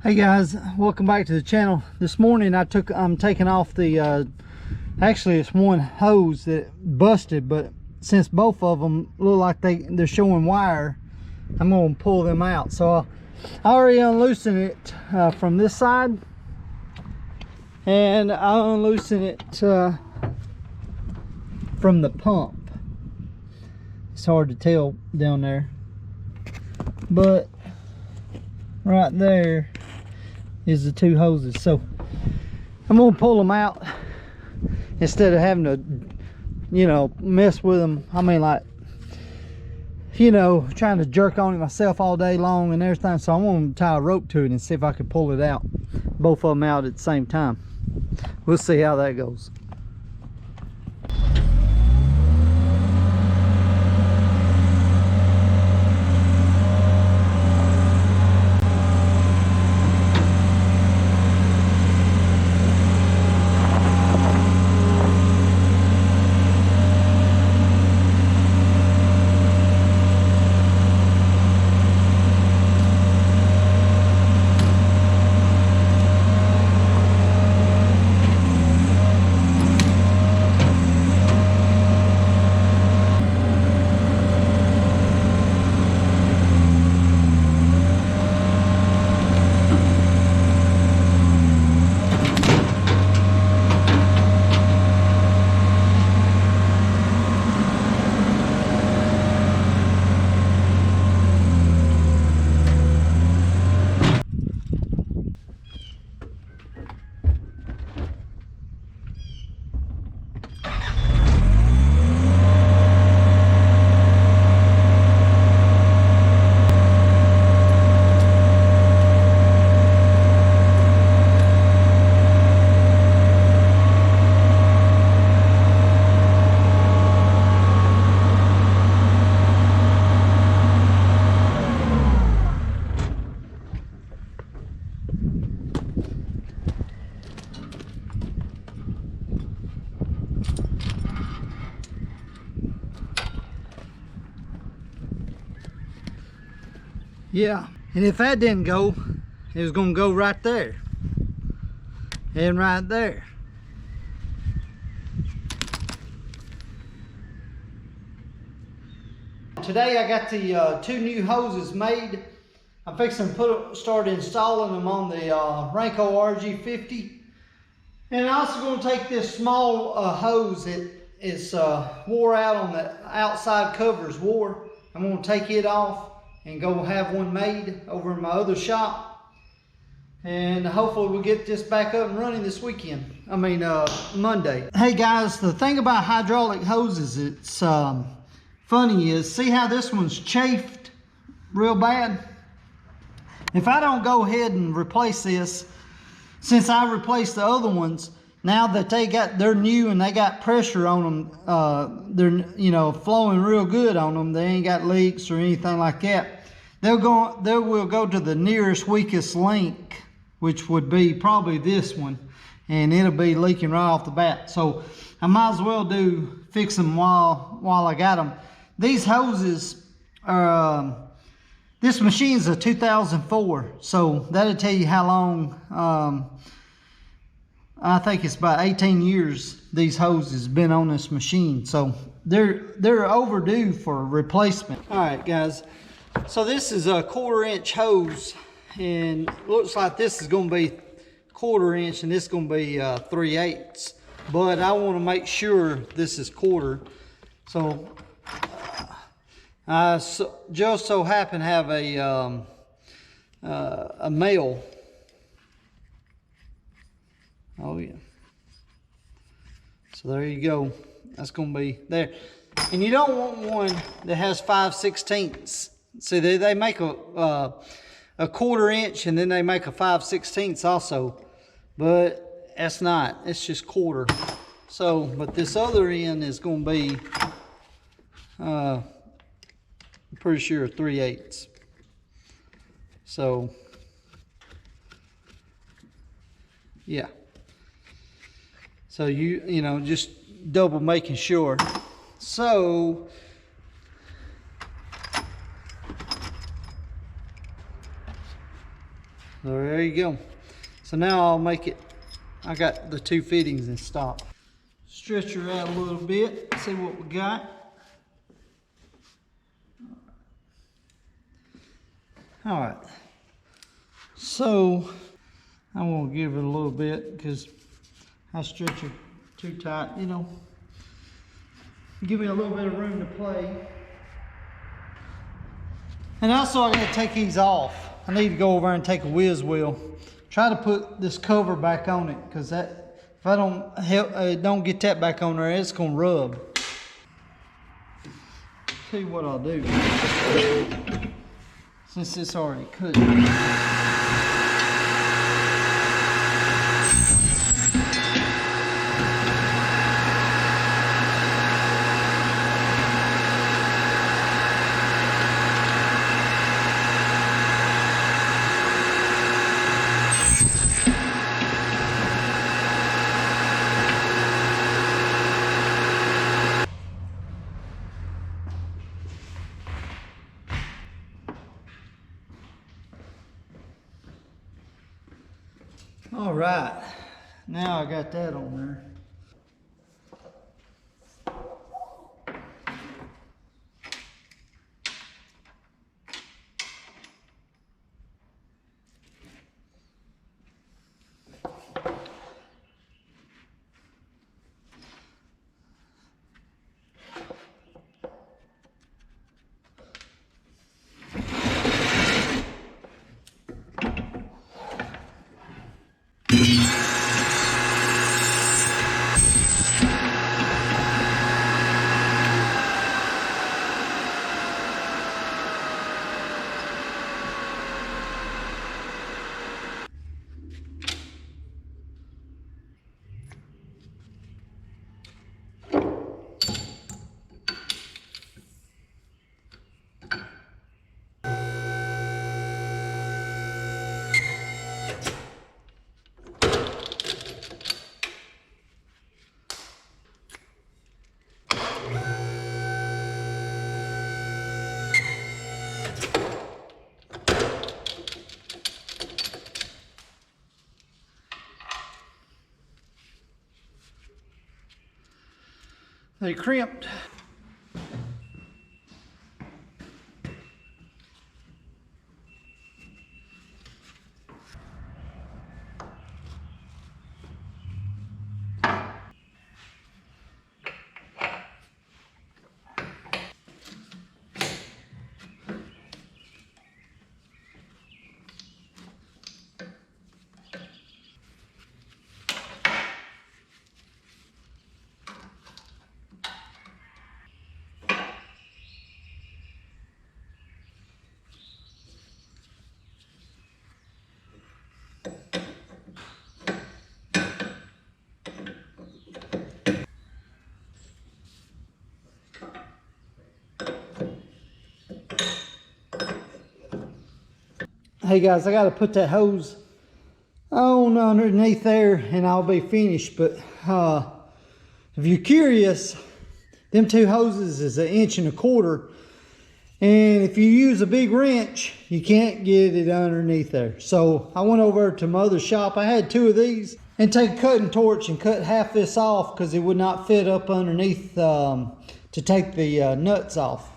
Hey guys, welcome back to the channel. This morning I'm taking off the actually it's one hose that busted, but since both of them look like they're showing wire, I'm going to pull them out. So I already unloosened it from this side, and I'll unloosen it from the pump. It's hard to tell down there, but right there is the two hoses. So I'm gonna pull them out instead of having to, you know, mess with them. I mean, like, you know, trying to jerk on it myself all day long and everything. So I'm gonna tie a rope to it and see if I can pull it out, both of them out at the same time. We'll see how that goes. Yeah, and if that didn't go, it was gonna go right there and right there. Today I got the two new hoses made. I'm fixing to start installing them on the Rayco Rg50. And I'm also going to take this small hose that is wore out on the outside covers wore. I'm going to take it off and go have one made over in my other shop, and hopefully we'll get this back up and running this weekend. I mean Monday. Hey guys, the thing about hydraulic hoses, it's funny is, see how this one's chafed real bad? If I don't go ahead and replace this, since I replaced the other ones, now that they're new and they got pressure on them, they're, you know, flowing real good on them. They ain't got leaks or anything like that. They will go to the nearest weakest link, which would be probably this one, and it'll be leaking right off the bat. So I might as well fix them while I got them. These hoses are, this machine's a 2004, so that'll tell you how long. I think it's about 18 years these hoses been on this machine, so they're overdue for replacement. All right, guys. So this is a 1/4 inch hose, and looks like this is going to be 1/4 inch, and this is going to be 3/8. But I want to make sure this is 1/4. So I just so happen to have a male. Oh yeah. So there you go. That's going to be there. And you don't want one that has 5/16. See, they make a 1/4 inch, and then they make a 5/16 also. But that's not. It's just 1/4. So, but this other end is going to be, I'm pretty sure 3/8. So, yeah. So you know, just double making sure. So So there you go. So now I'll make it, I got the 2 fittings in stock. Stretch her out a little bit, see what we got. All right. So I'm gonna give it a little bit because I stretch it too tight, you know. Give me a little bit of room to play. And also I gotta take these off. I need to go over and take a whiz wheel. Try to put this cover back on it, because that, if I don't get that back on there, it's gonna rub. Tell you what I'll do. Since it's already cut. All right, now I got that on there. They crimped. Hey guys, I got to put that hose on underneath there and I'll be finished. But if you're curious, them 2 hoses is 1.25 inches. And if you use a big wrench, you can't get it underneath there. So I went over to my other shop. I had 2 of these, and take a cutting torch and cut half this off because it would not fit up underneath to take the nuts off.